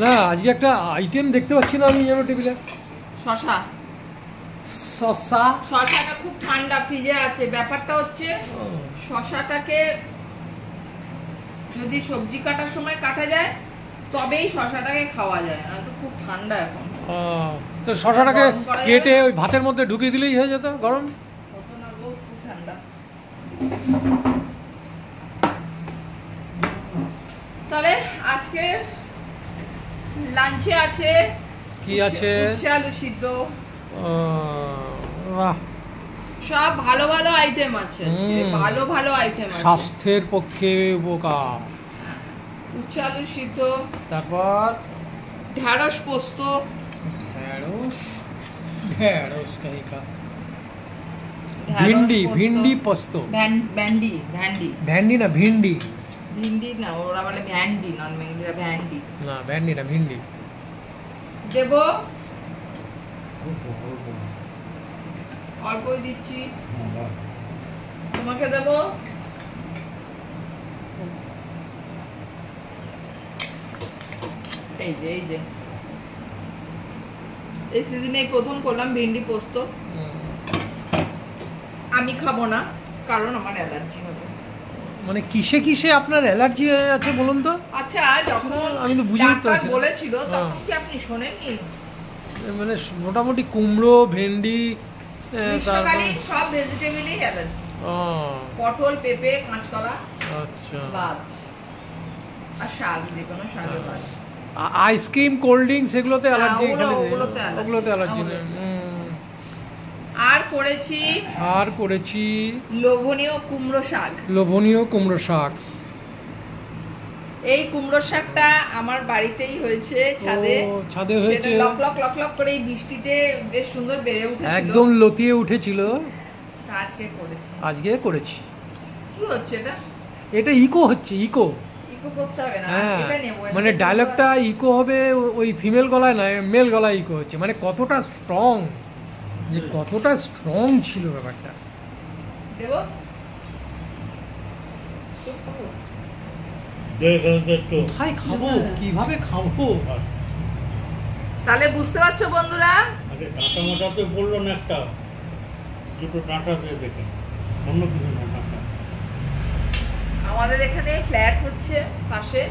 না আজকে একটা আইটেম দেখতে পাচ্ছি না আমি যেন টেবিলে। শশা। শশা? শশাটা খুব ঠান্ডা ফ্রিজে আছে। ব্যাপারটা হচ্ছে শশাটাকে যদি সবজি কাটার সময় কাটা যায় তবেই শশাটাকে খাওয়া যায়, না তো খুব ঠান্ডা এখন। তো শশাটাকে কেটে ওই ভাতের মধ্যে ঢুকিয়ে দিলেই হয়ে যেত গরম। কত না গো, খুব ঠান্ডা। তাহলে আজকে লাঞ্চে আছে কি আছে? উচ্ছে আলু সিদ্ধ। বাহ, সব ভালো ভালো আইটেম আছে আজকে, ভালো ভালো আইটেম আছে। স্বাস্থ্যের পক্ষে উপকার। উচ্ছে আলু সিদ্ধ, তারপর ঢেঁড়স পোস্ত। ঢেঁড়স কাহিকা, ভিন্ডি পোস্ত। ভ্যান্ডি না ভিন্ডি। ভিন্ডি না, ওরা বলে ভ্যান্ডি, নন বেঙ্গলিরা ভ্যান্ডি। না ভ্যান্ডি না, ভিন্ডি। দেব অল্পই দিচ্ছি, তোমাকে দেব। এই যে এই সিজনে প্রথম করলাম ভিন্ডি পোস্ত। আমি খাবো না কারণ আমার অ্যালার্জি হবে। মানে কিসে কিসে আপনার অ্যালার্জি আছে বলুন তো? আচ্ছা, যখন আমি তো বুঝতে পারছি না। বলেছিল তখন কি আপনি শোনেননি? মানে মোটামুটি কুমড়ো, ভেন্ডি, গ্রীষ্মকালীন সব ভেজিটেবলই অ্যালার্জি। পটল, পেঁপে, কাঁচকলা, আচ্ছা, বাদ। আর শাক, যে কোনো শাকে বাদ। আইসক্রিম, কোল্ড ড্রিঙ্কস এগুলোতে অ্যালার্জি? ওগুলোতে অ্যালার্জি নেই। আর করেছি লোভনীয় কুমড়ো শাক। এই কুমড়ো শাকটা আমার বাড়িতেই হয়েছে, ছাদে হয়েছে। লক লক করে এই বৃষ্টিতে বেশ সুন্দর বেড়ে উঠেছিল, একদম লতিয়ে উঠেছিল। আজকে করেছি। কি হচ্ছে এটা ইকো হচ্ছে, ইকো করতে হবে না, এটা নেব। মানে ডায়লগটা ইকো হবে ওই ফিমেল গলায় না, মেল গলায় ইকো হচ্ছে। মানে কতটা স্ট্রং, যে কতটা স্ট্রং ছিল ব্যাপারটা। দেব কোথায় খাবো, কিভাবে খাবো? তাহলে বুঝতে পারছো বন্ধুরা? ডাঁটা মোটাতে বললো না, একটা দুটো ডাঁটা দিয়ে দেখে, অন্য কিছু না। আমাদের এখানে ফ্ল্যাট হচ্ছে পাশে,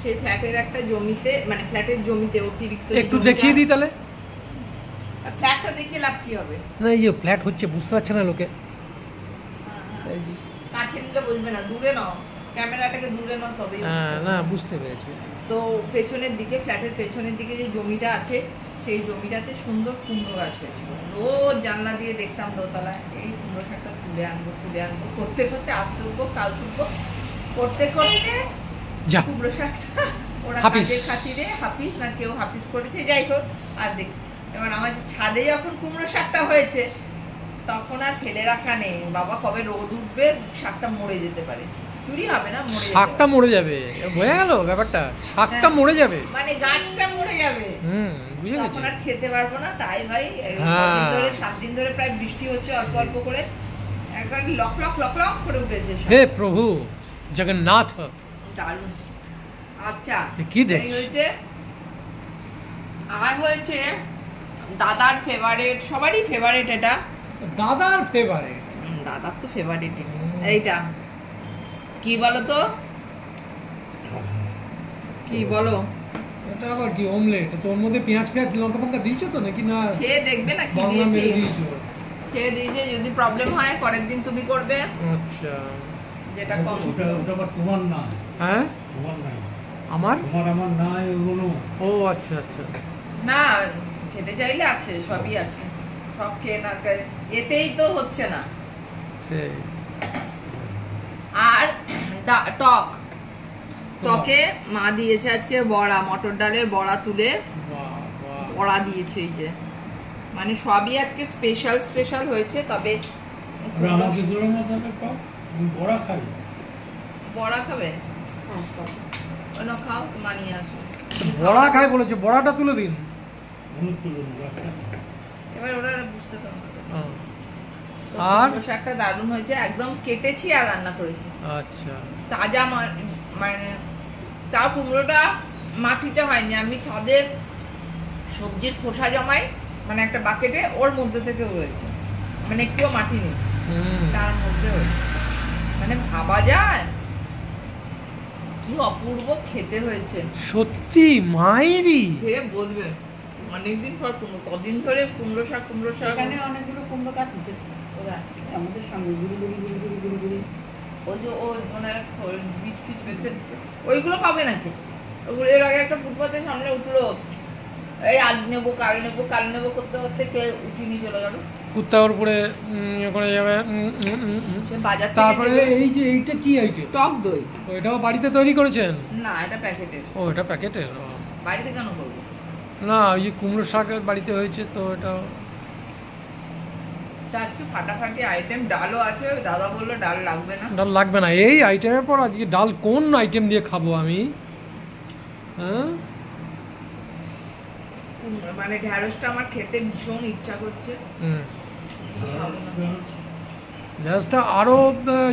সেই ফ্ল্যাটের একটা জমিতে, মানে ফ্ল্যাটের জমিতে অতিরিক্ত একটু দেখিয়ে দিই তাহলে। ফ্ল্যাটটা দেখে লাভ কি হবে? না এই ফ্ল্যাট হচ্ছে, বুঝতে পারছে না লোকে। কাছে নিলে বুঝবে না, দূরে নাও, ক্যামেরাটাকে দূরে নাও, তবেই না বুঝতে পেরেছি। তো পেছনের দিকে, ফ্ল্যাটের পেছনের দিকে যে জমিটা আছে, সেই জমিটাতে সুন্দর কুমড়ো গাছ হয়েছিল। রোজ জানলা দিয়ে দেখতাম দোতলায়, এই কুমড়ো শাকটা তুলে আনবো করতে করতে আজ তুলবো, কাল তুলবো, করতে কুমড়ো শাকটা ওরা কাজের খাতিরে হাফিস না কেউ হাফিস করেছে, যাই হোক। আর দেখ, এবার আমার ছাদে যখন কুমড়ো শাকটা হয়েছে তখন আর ফেলে রাখা নেই। বাবা, কবে রোদ উঠবে শাকটা মরে যেতে পারে, চুরি হবে না, শাকটা মরে যাবে, বুঝে গেল ব্যাপারটা। শাকটা মরে যাবে মানে গাছটা মরে যাবে, বুঝে গেছি। তখন আর খেতে পারবো না। তাই ভাই 7 দিন ধরে প্রায় বৃষ্টি হচ্ছে অল্প অল্প করে, একবার লক করে উঠেছে। হে প্রভু জগন্নাথ, দারুণ। আচ্ছা, কি দেখ হয়েছে? আর হয়েছে দাদার ফেভারিট, সবারই ফেভারিট এটা। দাদার ফেভারিট? দাদার তো ফেভারিট এইটা। কি বলো তো, কি বলো? এটা আবার কি অমলেট? তোর মধ্যে পেঁয়াজ লঙ্কা দিয়েছো তো নাকি? না খেয়ে দেখবে না কি দিয়েছি। খেয়ে দিয়েছে, যদি প্রবলেম হয় পরের দিন তুমি করবে। আচ্ছা, যেটা কম। ওটা আবার তোমার না? হ্যাঁ, তোমার নাই, আমার নাই ওগুলো। ও আচ্ছা আচ্ছা। না, খেতে চাইলে আছে, সবই আছে, সব খেয়ে না, এতেই তো হচ্ছে না। আর টকে মা দিয়েছে আজকে বড়া, মটর ডালের বড়া তুলে বড়া দিয়েছে। এই যে মানে সবই আজকে স্পেশাল হয়েছে। তবে বড়া খাবে? খাও, মানিয়ে আসো। বড়া খাই বলেছে, বড়াটা তুলে দিন। এবার ওরা বুঝতে তো আর শাকটা দারুণ হয়েছে, একদম কেটেছি আর রান্না করেছি। আচ্ছা, তাজা, মানে তাও কুমড়োটা মাটিতে হয়নি, আমি ছাদে সবজির খোসা জমাই, মানে একটা বাকেটে, ওর মধ্যে থেকে হয়েছে, মানে একটুও মাটি নেই তার মধ্যে হয়েছে। মানে ভাবা যায় কি অপূর্ব খেতে হয়েছে, সত্যি মায়েরই। খেয়ে বলবে। অনেকদিন পর কদিন ধরে কুমড়ো শাক এখানে অনেকগুলো কুমড়ো গাছ উঠেছে কোথায় আমাদের সামনে গুড়ি গুড়ি গুড়ি গুড়ি গুড়ি গুড়ি। ওই যে ও মানে বীজ ফিজ বেঁধে ওইগুলো পাবে নাকি? ওগুলো এর আগে একটা ফুটপাতের সামনে উঠলো, এই আজ নেবো কাল নেবো করতে করতে কে উঠিনি চলে গেল। কুত্তার উপরে করে যাবে। সে বাজার থেকে তারপরে এই যে এইটা কি আইটেম? টক দই। ওইটাও বাড়িতে তৈরি করেছেন? না, এটা প্যাকেটের। ও, এটা প্যাকেটের। বাড়িতে কেন করবো? না, ওই যে কুমড়ো শাক বাড়িতে হয়েছে তো এটা। তা আজকে ফাটাফাটি আইটেম, ডালও আছে। দাদা বললো ডাল লাগবে না। ডাল লাগবে না? এই আইটেমের পর আজকে ডাল কোন আইটেম দিয়ে খাবো আমি? হ্যাঁ, মানে ঢ্যাঁড়সটা আমার খেতে ভীষণ ইচ্ছা করছে। ঢ্যাঁড়সটা আরো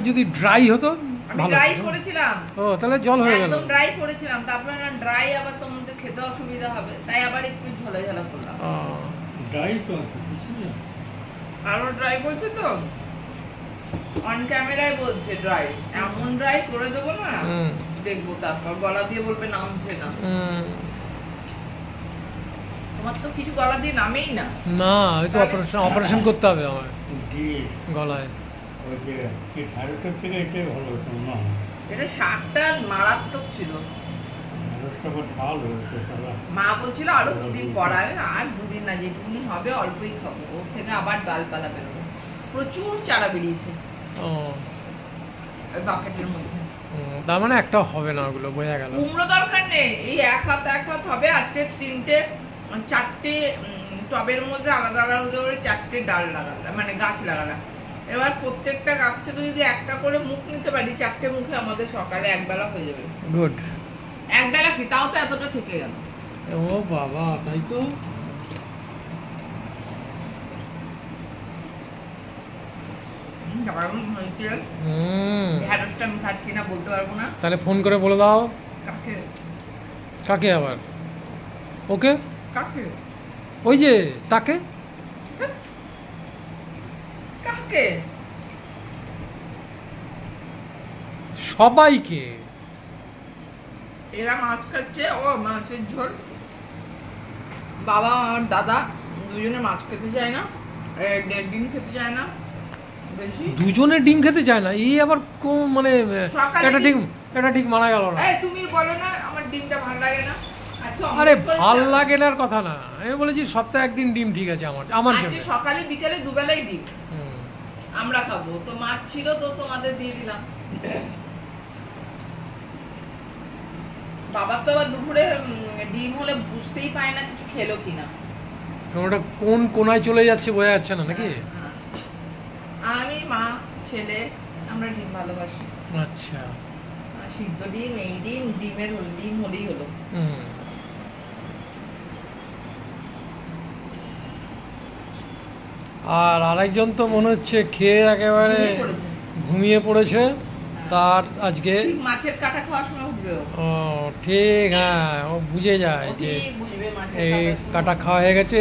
যদি ড্রাই হতো আমি ভালো ড্রাই হতো। করেছিলাম, ও, তাহলে জল হয়ে গেল। একদম ড্রাই করেছিলাম, তারপরে না ড্রাই আবার তোমাদের খেতে অসুবিধা হবে, তাই আবার একটু ঝোলা ঝোলা করলাম। ড্রাই তো আছে, বুঝলি? আরো ড্রাই বলছে তো, অন ক্যামেরায় বলছে ড্রাই, এমন ড্রাই করে দেবো না দেখবো, তারপর গলা দিয়ে বলবে নামছে না। তোমার তো কিছু গলা দিয়ে নামেই না। না, ওই তো অপারেশন করতে হবে আমার গলায়। ওই যে কি ঢ্যাঁড়সের থেকে এটাই ভালো হতো না? এটা শাকটা মারাত্মক ছিল। ঢ্যাঁড়সটা আবার ঝাল হয়েছে সারা। মা বলছিল আরো দুদিন পড়াবে, আর দুদিন না, যেটুকুনি হবে অল্পই খাবো, ওর থেকে আবার ডালপালা বেরোবে। প্রচুর চারা বেরিয়েছে ও, ওই বাকেটের মধ্যে। তার মানে একটা হবে না, ওগুলো বোঝা গেল। কুমড়ো দরকার নেই, এই এক হাত হবে। আজকে চারটে টবের মধ্যে আলাদা আলাদা করে 4টে ডাল লাগালাম, মানে গাছ লাগালাম। এবার প্রত্যেকটা গাছ থেকে যদি একটা করে মুখ নিতে পারি, 4টে মুখে আমাদের সকালে একবেলা হয়ে যাবে। গুড। একবেলা কি, তাও তো এতটা থেকে গেল। ও বাবা, তাই তো। দারুণ হয়েছে। ঢ্যাঁড়সটা আমি খাচ্ছি না, বলতে পারবো না। তাহলে ফোন করে বলে দাও। কাকে? কাকে আবার? ওকে, কাকে? ওই যে তাকে। কাকে? সবাইকে। এরা মাছ খাচ্ছে, ও মাছের ঝোল। বাবা আর দাদা দুজনে মাছ খেতে চায় না, ডিম খেতে চায় না বেশি। দুজনে ডিম খেতে চায় না? এই আবার মানে সকালে এটা ঠিক মানা গেল না। এই তুমি বলো না আমার ডিমটা ভালো লাগে না। আজকে আরে অমলেট করেছিলাম। ভাল লাগে না কথা না, আমি বলেছি সপ্তাহে একদিন ডিম ঠিক আছে আমার জন্য। আজকে সকালে বিকালে দুবেলাই ডিম আমরা খাবো, তো মাছ ছিল তো তোমাদের দিয়ে দিলাম। বাবা তো আবার দুপুরে ডিম হলে বুঝতেই পায় না কিছু খেলো কিনা। ওটা কোন কোনায় চলে যাচ্ছে বোঝা যাচ্ছে না নাকি? আমি, মা, ছেলে, আমরা ডিম ভালোবাসি। আচ্ছা, সিদ্ধ ডিম, এই ডিমের ডিম হলেই হলো। আর আরেকজন তো মনে হচ্ছে খেয়ে একেবারে ঘুমিয়ে পড়েছে। তার আজকে ঠিক মাছের কাঁটা খাওয়ার সময় উঠবে ও। ও ঠিক, হ্যাঁ, ও বুঝে যায় যে এই কাটা খাওয়া হয়ে গেছে,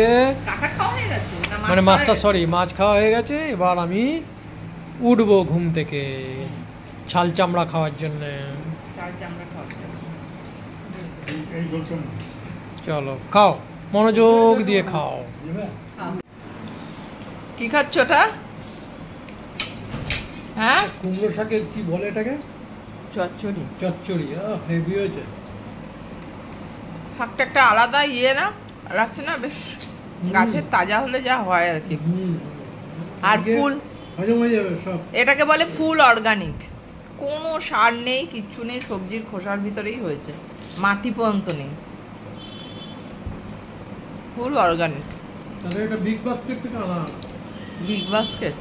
কাঁটা খাওয়া হয়ে গেছে না, মানে মাছটা, সরি, মাছ খাওয়া হয়ে গেছে। এবার আমি উঠবো ঘুম থেকে ছাল চামড়া খাওয়ার জন্যে। এই ঝোলটা চলো খাও, মনোযোগ দিয়ে খাও। নেবে? কি খাচ্ছ ওটা? হ্যাঁ, কুমড়ো শাকের কি বলে এটাকে? চচ্চড়ি। চচ্চড়ি। হেভি হয়েছে। শাকটা একটা আলাদা ইয়ে না লাগছে না, বেশ গাছের তাজা হলে যা হয় আর কি। আর ফুল হজম হয়ে যাবে সব। এটাকে বলে ফুল অর্গানিক, কোনো সার নেই, কিচ্ছু নেই, সবজির খোসার ভিতরেই হয়েছে, মাটি পর্যন্ত নেই, ফুল অর্গানিক। তাহলে এটা বিগ বাস্কেট থেকে আনা। বিগ বাস্কেট,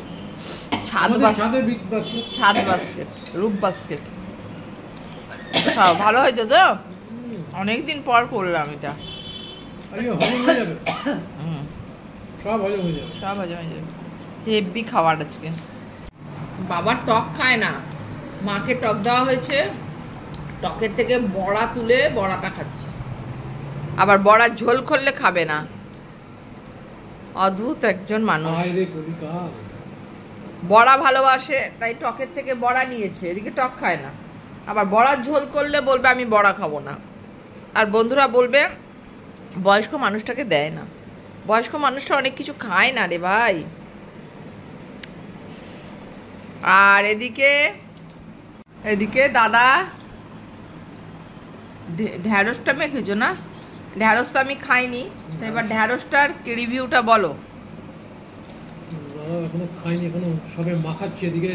ছাদ বাস্কেট, রূপ বাস্কেট। ভালো হয়েছে তো, অনেকদিন পর করলাম এটা। হজম হয়ে যাবে, সব হজম হয়ে যাবে, সব হজম হয়ে যাবে। হেভি খাবার আজকে। বাবা টক খায় না, মাকে টক দেওয়া হয়েছে, টকের থেকে বড়া তুলে বড়াটা খাচ্ছে। আবার বড়ার ঝোল করলে খাবে না। অদ্ভুত একজন মানুষ। আয় রে কলিকাল। বড়া ভালোবাসে তাই টকের থেকে বড়া নিয়েছে, এদিকে টক খায় না। আবার বড়ার ঝোল করলে বলবে আমি বড়া খাবো না। আর বন্ধুরা বলবে বয়স্ক মানুষটাকে দেয় না। বয়স্ক মানুষটা অনেক কিছু খায় না রে ভাই। আর এদিকে দাদা ঢ্যাঁড়সটা মেখেছো না? ঢ্যাঁড়স তো আমি খাইনি, তো এবার ঢ্যাঁড়সটার রিভিউটা বলো। এখনো খাইনি, এখনো সবে মাখাচ্ছি। এদিকে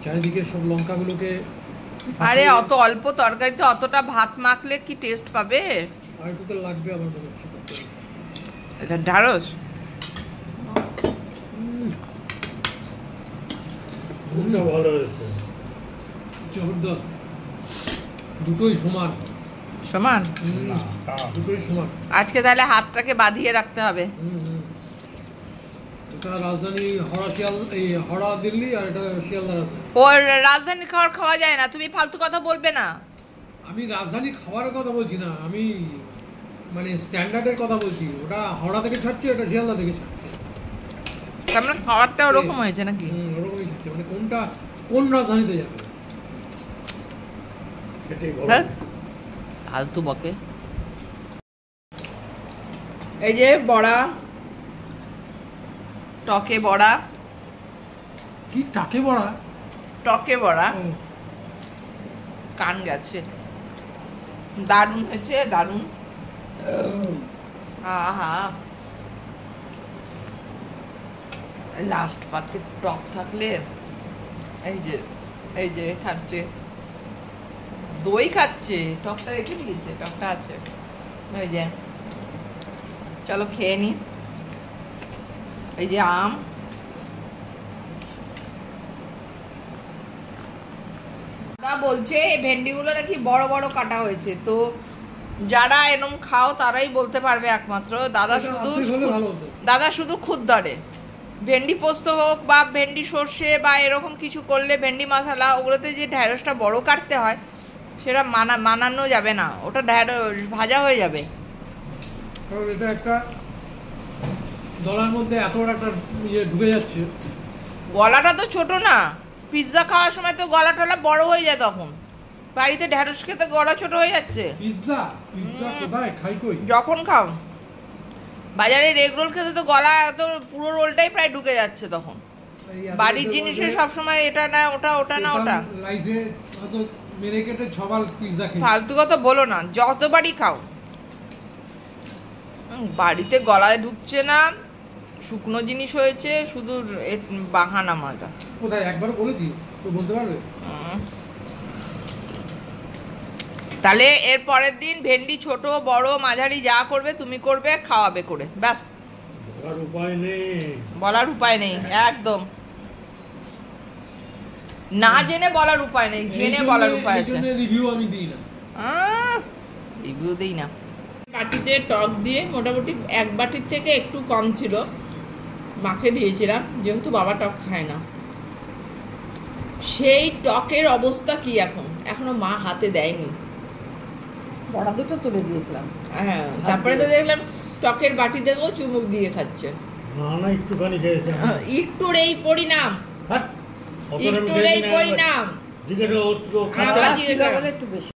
চারিদিকে সব লঙ্কাগুলোকে। আরে অত অল্প তরকারিতে অতটা ভাত মাখলে কি টেস্ট পাবে? আর একটু তো লাগবে আমার মনে হচ্ছে। এটা ঢ্যাঁড়স খুবটা ভালো হয়েছে। জবরদস্ত, দুটোই সমান। সমান। না, তা দুটোই সমান। আজকে তাহলে হাতটাকে বাঁধিয়ে রাখতে হবে। এটা রাজধানী হাওড়া দিল্লি, আর এটা শিয়ালদা রাজধানী। ওর রাজধানী খাবার খাওয়া যায় না, তুমি ফালতু কথা বলবে না। আমি রাজধানী খাবারের কথা বলছি না, আমি মানে স্ট্যান্ডার্ডের কথা বলছি। ওটা হাওড়া থেকে ছাড়ছে, এটা শিয়ালদা থেকে ছাড়ছে। তার মানে খাবারটা ওরকম হয়েছে নাকি? ওরকমই ছাড়ছে। মানে কোন রাজধানীতে যাবে? এটাই বলো। হ্যাঁ, ফালতু বকে। এই যে বড়া, টকে বড়া, কি টাকে বড়া? টকে বড়া। ও, কান গেছে। দারুণ হয়েছে, দারুণ। আহা, লাস্ট পাতে টক থাকলে। এই যে খাচ্ছে, দই খাচ্ছে, টকটা রেখে দিয়েছে, টকটা আছে। এই যে চলো খেয়ে নি। এই যে আম, দাদা বলছে এই ভেন্ডিগুলো নাকি বড় বড় কাটা হয়েছে। তো যারা এরম খাও তারাই বলতে পারবে একমাত্র। দাদা শুধু খুদ ধরে। ভেন্ডি পোস্ত হোক বা ভেন্ডি সর্ষে বা এরকম কিছু করলে, ভেন্ডি মশলা, ওগুলোতে যে ঢ্যাঁড়সটা বড় কাটতে হয় সেটা মানানো যাবে না। ওটা ঢ্যাঁড়স ভাজা হয়ে যাবে। কারণ এটা একটা দলার মধ্যে এত বড় একটা ঢুকে যাচ্ছে। গলাটা তো ছোট না, পিৎজা খাওয়ার সময় তো গলা টলা বড় হয়ে যায়। তখন বাড়িতে ঢ্যাঁড়স খেতে গলা ছোট হয়ে যাচ্ছে। পিৎজা কোথায় খাই কই? যখন খাও, বাজারে এগ রোল খেতে তো গলা তো পুরো রোলটাই প্রায় ঢুকে যাচ্ছে তখন। বাড়ির জিনিসে সবসময় এটা না ওটা, ওটা না ওটা। লাইফে হয়তো মেরে কেটে 6 বার পিৎজা খেয়ে। ফালতু কথা বলো না, যতবারই খাও। বাড়িতে গলায় ঢুকছে না, শুকনো জিনিস হয়েছে, শুধু বাহানা মাজা। কোথায় একবার বলেছি তো বলতে পারবে? তাহলে এর পরের দিন ভেন্ডি ছোট বড় মাঝারি যা করবে তুমি করবে, খাওয়াবে করে, ব্যাস। বলার উপায় নেই। বলার উপায় নেই, একদম না জেনে বলার উপায় নেই, জেনে বলার উপায় আছে। রিভিউ আমি দিই না, রিভিউ দিই না। বাটিতে টক দিয়ে মোটামুটি 1 বাটির থেকে একটু কম ছিল, মাকে দিয়েছিলাম যেহেতু বাবা টক খায় না। সেই টকের অবস্থা কি এখনো মা হাতে দেয়নি। বড়া দুটো তুলে দিয়েছিলাম। হ্যাঁ, তারপরে তো দেখলাম টকের বাটি থেকেও চুমুক দিয়ে খাচ্ছে। না একটুখানি খেয়েছে। একটুর এই পরিণাম, হাট, অতটা আমি একটুর এই খেয়েছি না। পরিণাম। জিজ্ঞেস আবার জিজ্ঞেস করো। বলে একটু বেশি